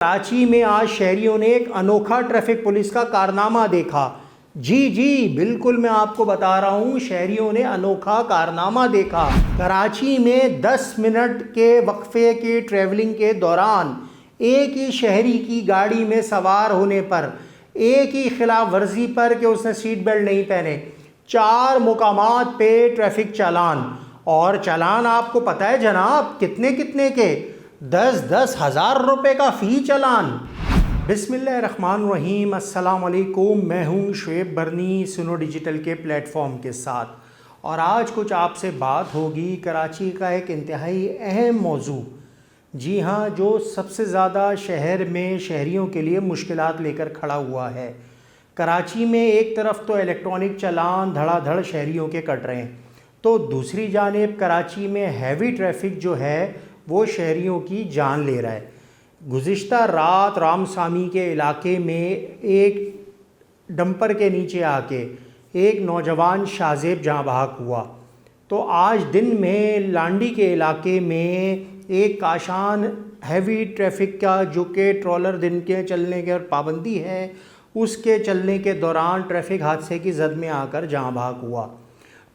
कराची में आज शहरियों ने एक अनोखा ट्रैफिक पुलिस का कारनामा देखा। जी बिल्कुल, मैं आपको बता रहा हूँ, शहरियों ने अनोखा कारनामा देखा। कराची में 10 मिनट के वक्फे के ट्रैवलिंग के दौरान एक ही शहरी की गाड़ी में सवार होने पर, एक ही खिलाफ वर्जी पर कि उसने सीट बेल्ट नहीं पहने, 4 मुकामात पे ट्रैफिक चालान। और चालान आपको पता है जनाब कितने कितने के? 10-10 हज़ार रुपये का फ़ी चालान। बिस्मिल्लाहिर्रहमानिर्रहीम, अस्सलाम वालेकुम। मैं हूँ शुएब बरनी सुनो डिजिटल के प्लेटफॉर्म के साथ, और आज कुछ आपसे बात होगी कराची का एक इंतहाई अहम मौजू। जी हाँ, जो सबसे ज़्यादा शहर में शहरियों के लिए मुश्किलात लेकर खड़ा हुआ है। कराची में एक तरफ तो इलेक्ट्रॉनिक चालान धड़ाधड़ शहरियों के कट रहे हैं, तो दूसरी जानिब कराची में हैवी ट्रैफिक जो है वो शहरियों की जान ले रहा है। गुज़िश्ता रात रामसामी के इलाके में एक डंपर के नीचे आके एक नौजवान शाज़ेब जहाँ बहक हुआ। तो आज दिन में लांडी के इलाके में एक काशान हैवी ट्रैफिक का, जो कि ट्रॉलर दिन के चलने के पाबंदी है, उसके चलने के दौरान ट्रैफिक हादसे की जद में आकर जहाँ बहक हुआ।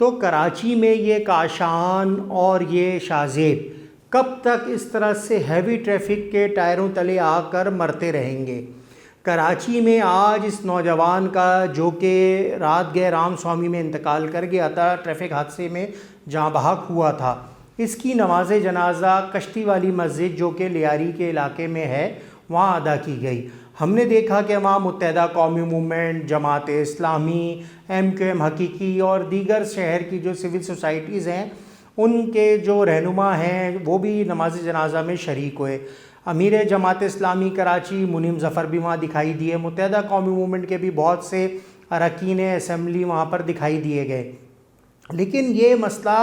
तो कराची में ये काशान और ये शाज़ेब कब तक इस तरह से हैवी ट्रैफिक के टायरों तले आकर मरते रहेंगे? कराची में आज इस नौजवान का, जो कि रात गए रामस्वामी में इंतकाल कर गया था ट्रैफिक हादसे में जहाँ बहक हुआ था, इसकी नमाज जनाजा कश्ती वाली मस्जिद जो कि लियारी के इलाके में है वहाँ अदा की गई। हमने देखा कि वहाँ मुत्तहिदा कौमी मूवमेंट, जमात इस्लामी, MQM हकीकी और दीगर शहर की जो सिविल सोसाइटीज़ हैं उनके जो रहनुमा हैं वो भी नमाज जनाजा में शरीक हुए। अमीर जमात इस्लामी कराची मुनीम ज़फ़र भी वहाँ दिखाई दिए। मुत्तहिदा कौमी मूवमेंट के भी बहुत से अरकान असम्बली वहाँ पर दिखाई दिए गए। लेकिन ये मसला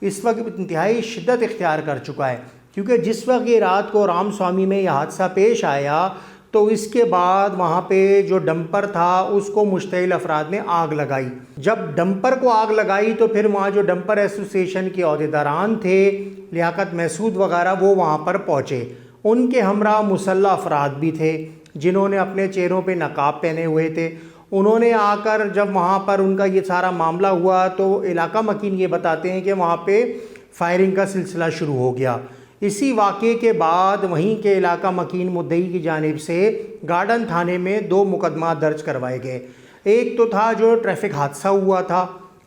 इस वक्त इंतहाई शिद्दत इख्तियार कर चुका है, क्योंकि जिस वक्त ये रात को रामस्वामी में यह हादसा पेश आया तो इसके बाद वहाँ पे जो डंपर था उसको मुश्तइल अफराद ने आग लगाई। जब डंपर को आग लगाई तो फिर वहाँ जो डंपर एसोसिएशन के अहदेदारान थे, लियाकत महसूद वगैरह, वो वहाँ पर पहुँचे। उनके हमरा मुसल्लह अफराद भी थे जिन्होंने अपने चेहरों पे नकाब पहने हुए थे। उन्होंने आकर जब वहाँ पर उनका ये सारा मामला हुआ तो इलाका मकीन ये बताते हैं कि वहाँ पे फायरिंग का सिलसिला शुरू हो गया। इसी वाक़े के बाद वहीं के इलाका मकीन मुद्दई की जानिब से गार्डन थाने में 2 मुकदमा दर्ज करवाए गए। एक तो था जो ट्रैफिक हादसा हुआ था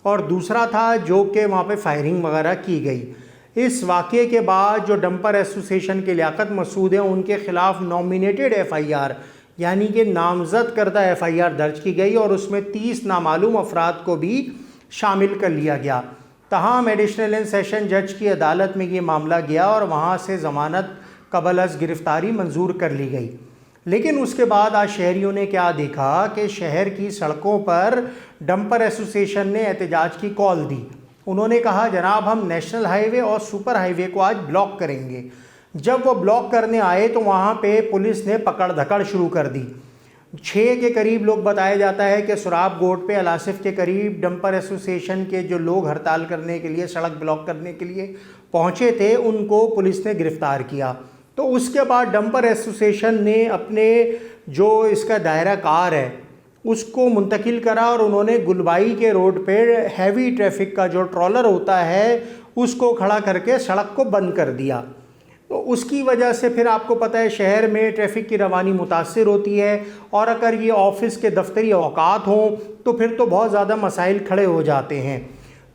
और दूसरा था जो कि वहाँ पे फायरिंग वगैरह की गई। इस वाक़े के बाद जो डंपर एसोसिएशन के लियाकत मसूद हैं उनके ख़िलाफ़ नॉमिनेटेड FIR यानी कि नामज़द करदा FIR दर्ज की गई और उसमें 30 नामालूम अफराद को भी शामिल कर लिया गया। तमाम एडिशनल एंड सेशन जज की अदालत में ये मामला गया और वहाँ से ज़मानत कबल अज़ गिरफ़्तारी मंजूर कर ली गई। लेकिन उसके बाद आज शहरियों ने क्या देखा कि शहर की सड़कों पर डंपर एसोसिएशन ने एहतजाज की कॉल दी। उन्होंने कहा जनाब हम नेशनल हाईवे और सुपर हाईवे को आज ब्लॉक करेंगे। जब वो ब्लॉक करने आए तो वहाँ पे पुलिस ने पकड़ धकड़ शुरू कर दी। 6 के करीब लोग बताया जाता है कि सुराब गोट पे अलासिफ के करीब डंपर एसोसिएशन के जो लोग हड़ताल करने के लिए, सड़क ब्लॉक करने के लिए पहुंचे थे, उनको पुलिस ने गिरफ़्तार किया। तो उसके बाद डंपर एसोसिएशन ने अपने जो इसका दायरा कार है उसको मुंतकिल करा और उन्होंने गुलबाई के रोड पे हैवी ट्रैफिक का जो ट्रॉलर होता है उसको खड़ा करके सड़क को बंद कर दिया। तो उसकी वजह से फिर आपको पता है शहर में ट्रैफिक की रवानी मुतासिर होती है, और अगर ये ऑफिस के दफ्तरी औकात हों तो फिर तो बहुत ज़्यादा मसाइल खड़े हो जाते हैं।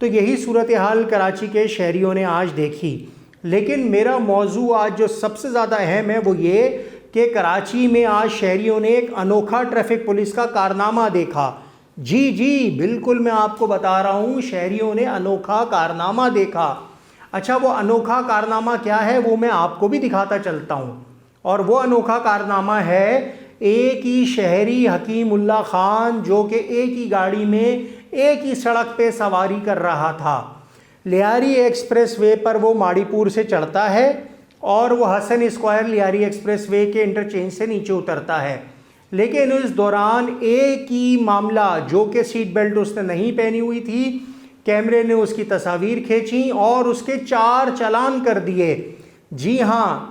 तो यही सूरत हाल कराची के शहरियों ने आज देखी। लेकिन मेरा मौजू आज जो सबसे ज़्यादा अहम है वो ये कि कराची में आज शहरियों ने एक अनोखा ट्रैफिक पुलिस का कारनामा देखा। जी बिल्कुल, मैं आपको बता रहा हूँ, शहरियों ने अनोखा कारनामा देखा। अच्छा, वो अनोखा कारनामा क्या है वो मैं आपको भी दिखाता चलता हूँ। और वो अनोखा कारनामा है एक ही शहरी हकीमुल्ला खान जो कि एक ही गाड़ी में एक ही सड़क पे सवारी कर रहा था। लियारी एक्सप्रेस वे पर वो माड़ीपुर से चढ़ता है और वो Hasan square Lyari expressway के इंटरचेंज से नीचे उतरता है। लेकिन इस दौरान एक ही मामला, जो कि सीट बेल्ट उसने नहीं पहनी हुई थी, कैमरे ने उसकी तस्वीर खींची और उसके 4 चालान कर दिए। जी हाँ,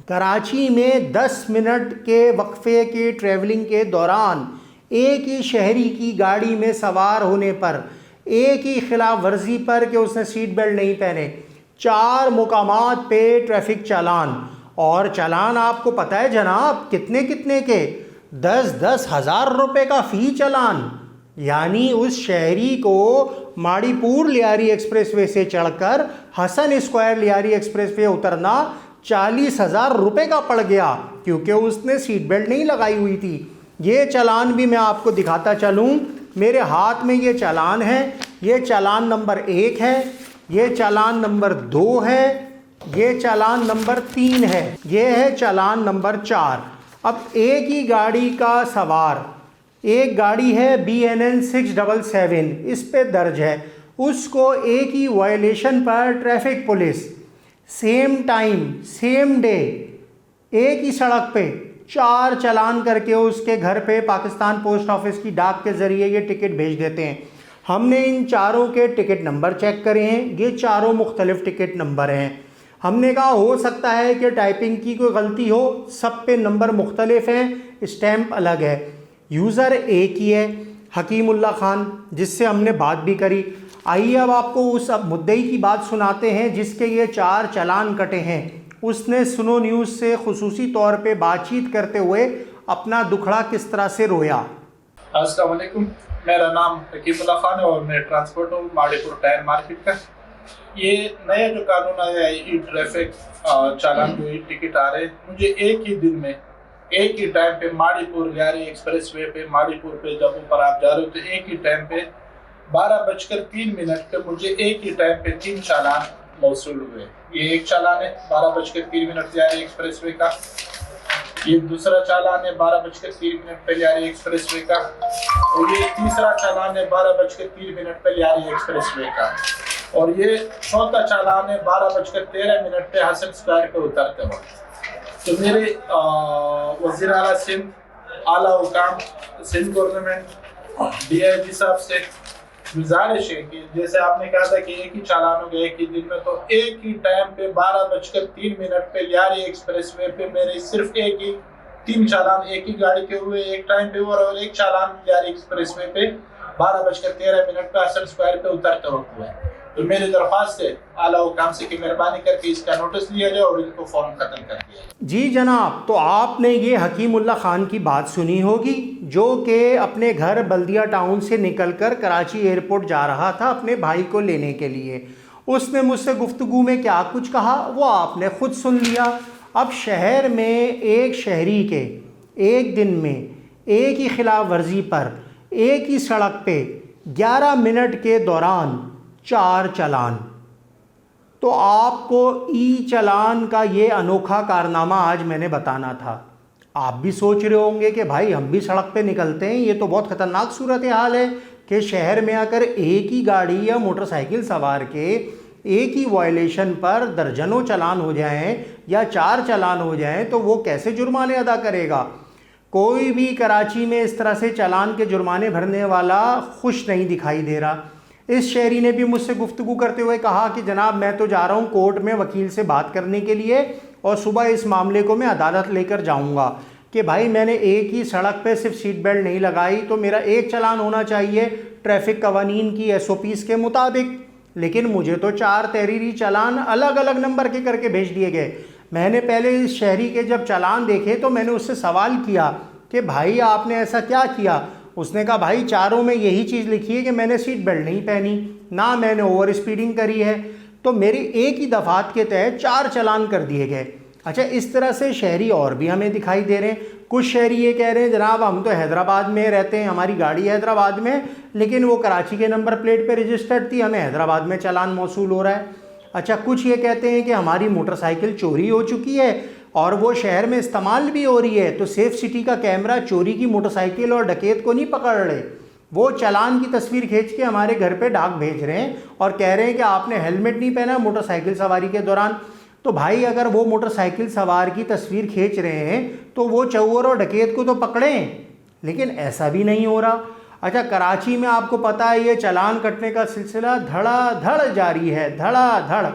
कराची में 10 मिनट के वक्फे के ट्रैवलिंग के दौरान एक ही शहरी की गाड़ी में सवार होने पर, एक ही खिलाफ वर्जी पर कि उसने सीट बेल्ट नहीं पहने, 4 मुकामात पे ट्रैफिक चालान। और चालान आपको पता है जनाब कितने कितने के? 10-10 हज़ार रुपये का फ़ी चालान। यानी उस शहरी को माड़ीपुर लियारी एक्सप्रेसवे से चढ़कर हसन स्क्वायर लियारी एक्सप्रेसवे उतरना 40,000 रुपये का पड़ गया, क्योंकि उसने सीट बेल्ट नहीं लगाई हुई थी। ये चालान भी मैं आपको दिखाता चलूँ, मेरे हाथ में ये चालान है। ये चालान नंबर 1 है, ये चालान नंबर 2 है, ये चालान नंबर 3 है, ये है चालान नंबर 4। अब एक ही गाड़ी का सवार, एक गाड़ी है BNN 677, इस पे दर्ज है, उसको एक ही वायलेशन पर traffic police same time same day एक ही सड़क पे 4 चालान करके उसके घर पे पाकिस्तान पोस्ट ऑफिस की डाक के ज़रिए ये टिकट भेज देते हैं। हमने इन चारों के टिकट नंबर चेक करे हैं, ये चारों मुख्तलिफ टिकट नंबर हैं। हमने कहा हो सकता है कि टाइपिंग की कोई गलती हो, सब पे नंबर मुख्तलिफ हैं, स्टैम्प अलग है। यूज़र एक ही है, हकीमुल्ला खान, जिससे हमने बात भी करी। आइए अब आपको उस मुद्दई की बात सुनाते हैं जिसके ये 4 चालान कटे हैं। उसने सुनो न्यूज़ से खुसूसी तौर पे बातचीत करते हुए अपना दुखड़ा किस तरह से रोया। अस्सलाम वालेकुम, मेरा नाम हकीमुल्ला खान है और मैं ट्रांसपोर्ट हूँ माड़ीपुर टायर मार्केट का। ये नया जो कानून आया है ई ट्रैफिक चालान जो ई टिकट आ रहे हैं, मुझे एक ही दिन में एक ही टाइम पे माड़ीपुर लियारी एक्सप्रेसवे पे माड़ीपुर पे जब ऊपर आप जा रहे हो तो एक ही टाइम पे 12:03 पे मुझे एक ही टाइम पे 3 चालान मौसूल हुए। ये एक चालान है 12:03 लियारी एक्सप्रेसवे का, ये दूसरा चालान है 12:03 पे लियारी एक्सप्रेसवे का, और ये तीसरा चालान है 12:03 पे लियारी एक्सप्रेसवे का, और ये चौथा चालान है 12:13 पे हसन स्क्वायर पे उतरते वक्त। तो मेरे वज़ीर आला सिंध, आला हुकाम सिंध गवर्नमेंट, DIG साहब से गुजारिश है कि जैसे आपने कहा था कि एक ही चालान हो गया एक ही दिन में, तो एक ही टाइम पे 12:03 पे लियारी एक्सप्रेसवे पे मेरे सिर्फ एक ही 3 चालान एक ही गाड़ी के हुए एक टाइम पे, और एक चालान लियारी एक्सप्रेसवे पे 12:13 पे हसन स्क्वायर पे उतरते वक्त हुआ। तो मेरी दरख्वास्त है आला हुकाम से कि मेहरबानी करके इसका नोटिस लिया जाए और इनको फौरन खत्म कर दिया जाए। जी जनाब, तो आपने ये हकीमुल्ला खान की बात सुनी होगी जो कि अपने घर बल्दिया टाउन से निकलकर कराची एयरपोर्ट जा रहा था अपने भाई को लेने के लिए। उसने मुझसे गुफ्तगू में क्या कुछ कहा वो आपने खुद सुन लिया। अब शहर में एक शहरी के एक दिन में एक ही खिलाफ वर्जी पर एक ही सड़क पे 11 मिनट के दौरान 4 चालान। तो आपको ई चालान का ये अनोखा कारनामा आज मैंने बताना था। आप भी सोच रहे होंगे कि भाई हम भी सड़क पे निकलते हैं, ये तो बहुत ख़तरनाक सूरत हाल है कि शहर में आकर एक ही गाड़ी या मोटरसाइकिल सवार के एक ही वायलेशन पर दर्जनों चालान हो जाएं या 4 चालान हो जाएं तो वो कैसे जुर्माने अदा करेगा। कोई भी कराची में इस तरह से चालान के जुर्माने भरने वाला खुश नहीं दिखाई दे रहा। इस शहरी ने भी मुझसे गुफ्तगू करते हुए कहा कि जनाब मैं तो जा रहा हूँ कोर्ट में वकील से बात करने के लिए और सुबह इस मामले को मैं अदालत लेकर जाऊँगा कि भाई मैंने एक ही सड़क पे सिर्फ सीट बेल्ट नहीं लगाई तो मेरा एक चालान होना चाहिए ट्रैफिक कवानीन की SOPs के मुताबिक, लेकिन मुझे तो 4 तहरीरी चालान अलग अलग नंबर के करके भेज दिए गए। मैंने पहले इस शहरी के जब चालान देखे तो मैंने उससे सवाल किया कि भाई आपने ऐसा क्या किया। उसने कहा भाई चारों में यही चीज़ लिखी है कि मैंने सीट बेल्ट नहीं पहनी, ना मैंने ओवर स्पीडिंग करी है। तो मेरी एक ही दफ़ात के तहत 4 चालान कर दिए गए। अच्छा, इस तरह से शहरी और भी हमें दिखाई दे रहे हैं। कुछ शहरी ये कह रहे हैं जनाब हम तो हैदराबाद में रहते हैं, हमारी गाड़ी हैदराबाद में, लेकिन वो कराची के नंबर प्लेट पर रजिस्टर्ड थी, हमें हैदराबाद में चालान मौसूल हो रहा है। अच्छा, कुछ ये कहते हैं कि हमारी मोटरसाइकिल चोरी हो चुकी है और वो शहर में इस्तेमाल भी हो रही है, तो सेफ सिटी का कैमरा चोरी की मोटरसाइकिल और डकैत को नहीं पकड़ रहे, वो चालान की तस्वीर खींच के हमारे घर पे डाक भेज रहे हैं और कह रहे हैं कि आपने हेलमेट नहीं पहना मोटरसाइकिल सवारी के दौरान। तो भाई अगर वो मोटरसाइकिल सवार की तस्वीर खींच रहे हैं तो वो चौर और डकैत को तो पकड़ें, लेकिन ऐसा भी नहीं हो रहा। अच्छा, कराची में आपको पता है ये चालान कटने का सिलसिला धड़ाधड़ जारी है, धड़ाधड़।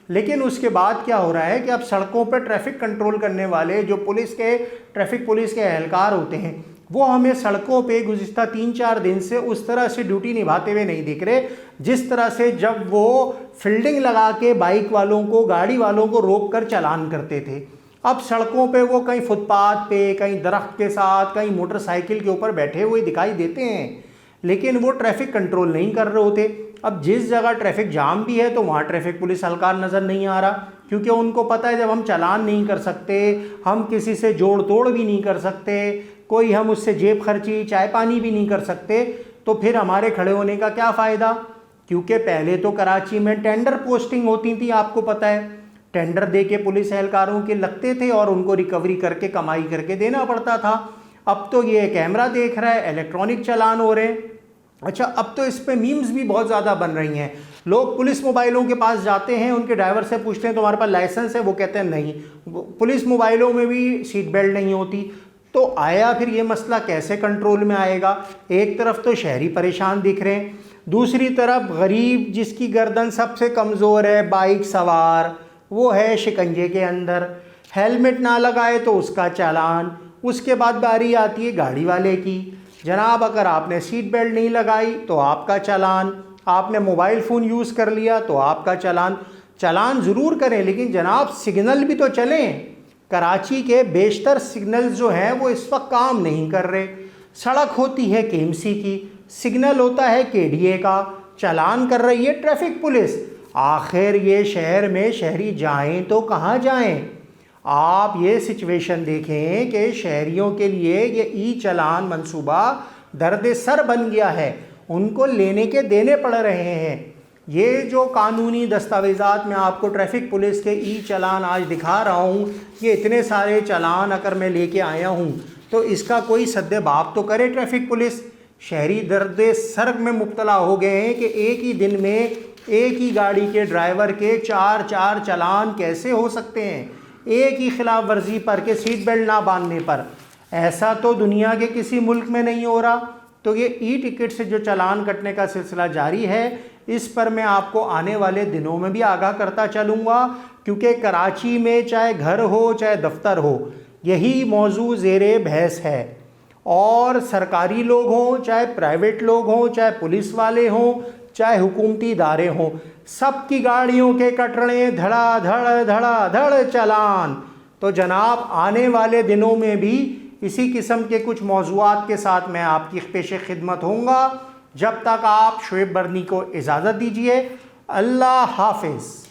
लेकिन उसके बाद क्या हो रहा है कि अब सड़कों पर ट्रैफिक कंट्रोल करने वाले जो ट्रैफिक पुलिस के एहलकार होते हैं, वो हमें सड़कों पे गुज़िश्ता 3-4 दिन से उस तरह से ड्यूटी निभाते हुए नहीं दिख रहे जिस तरह से जब वो फील्डिंग लगा के बाइक वालों को, गाड़ी वालों को रोक कर चालान करते थे। अब सड़कों पे वो कहीं फुटपाथ पे, कहीं दरख्त के साथ, कहीं मोटरसाइकिल के ऊपर बैठे हुए दिखाई देते हैं, लेकिन वो ट्रैफिक कंट्रोल नहीं कर रहे होते। अब जिस जगह ट्रैफिक जाम भी है तो वहाँ ट्रैफिक पुलिस एहलकार नज़र नहीं आ रहा, क्योंकि उनको पता है जब हम चालान नहीं कर सकते, हम किसी से जोड़ तोड़ भी नहीं कर सकते, कोई हम उससे जेब खर्ची चाय पानी भी नहीं कर सकते, तो फिर हमारे खड़े होने का क्या फ़ायदा। क्योंकि पहले तो कराची में टेंडर पोस्टिंग होती थी, आपको पता है, टेंडर दे के पुलिस एहलकारों के लगते थे और उनको रिकवरी करके कमाई करके देना पड़ता था। अब तो ये कैमरा देख रहा है, इलेक्ट्रॉनिक चालान हो रहे हैं। अच्छा, अब तो इस पे मीम्स भी बहुत ज़्यादा बन रही हैं। लोग पुलिस मोबाइलों के पास जाते हैं, उनके ड्राइवर से पूछते हैं तुम्हारे पास लाइसेंस है, वो कहते हैं नहीं। पुलिस मोबाइलों में भी सीट बेल्ट नहीं होती। तो आया फिर ये मसला कैसे कंट्रोल में आएगा। एक तरफ तो शहरी परेशान दिख रहे हैं, दूसरी तरफ गरीब जिसकी गर्दन सबसे कमज़ोर है, बाइक सवार, वो है शिकंजे के अंदर। हेलमेट ना लगाए तो उसका चालान। उसके बाद बारी आती है गाड़ी वाले की, जनाब अगर आपने सीट बेल्ट नहीं लगाई तो आपका चालान, आपने मोबाइल फ़ोन यूज़ कर लिया तो आपका चालान। चालान ज़रूर करें, लेकिन जनाब सिग्नल भी तो चलें। कराची के बेशतर सिग्नल जो हैं वो इस वक्त काम नहीं कर रहे। सड़क होती है KMC की, सिग्नल होता है KDA का, चालान कर रही है ट्रैफिक पुलिस। आखिर ये शहर में शहरी जाएं तो कहाँ जाएं। आप ये सिचुएशन देखें कि शहरियों के लिए ये ई चालान मंसूबा दर्द सर बन गया है, उनको लेने के देने पड़ रहे हैं। ये जो कानूनी दस्तावेज़ात में आपको ट्रैफिक पुलिस के ई चालान आज दिखा रहा हूँ, ये इतने सारे चालान अगर मैं लेके आया हूँ तो इसका कोई सद्दे बाप तो करे ट्रैफिक पुलिस। शहरी दर्द सर में मुब्तला हो गए हैं कि एक ही दिन में एक ही गाड़ी के ड्राइवर के 4 चालान कैसे हो सकते हैं, एक ही खिलाफ वर्जी पर के सीट बेल्ट ना बांधने पर। ऐसा तो दुनिया के किसी मुल्क में नहीं हो रहा। तो ये ई टिकट से जो चालान कटने का सिलसिला जारी है, इस पर मैं आपको आने वाले दिनों में भी आगाह करता चलूँगा, क्योंकि कराची में चाहे घर हो चाहे दफ्तर हो, यही मौजू ज़ेरे बहस है। और सरकारी लोग हों चाहे प्राइवेट लोग हों, चाहे पुलिस वाले हों चाहे हुकूमती इदारे हों, सबकी गाड़ियों के कट रहे हैं धड़ा धड़ चालान। तो जनाब आने वाले दिनों में भी इसी किस्म के कुछ मौज़ूआत के साथ मैं आपकी पेश खिदमत होऊंगा। जब तक आप शुएब बरनी को इजाज़त दीजिए। अल्लाह हाफिज़।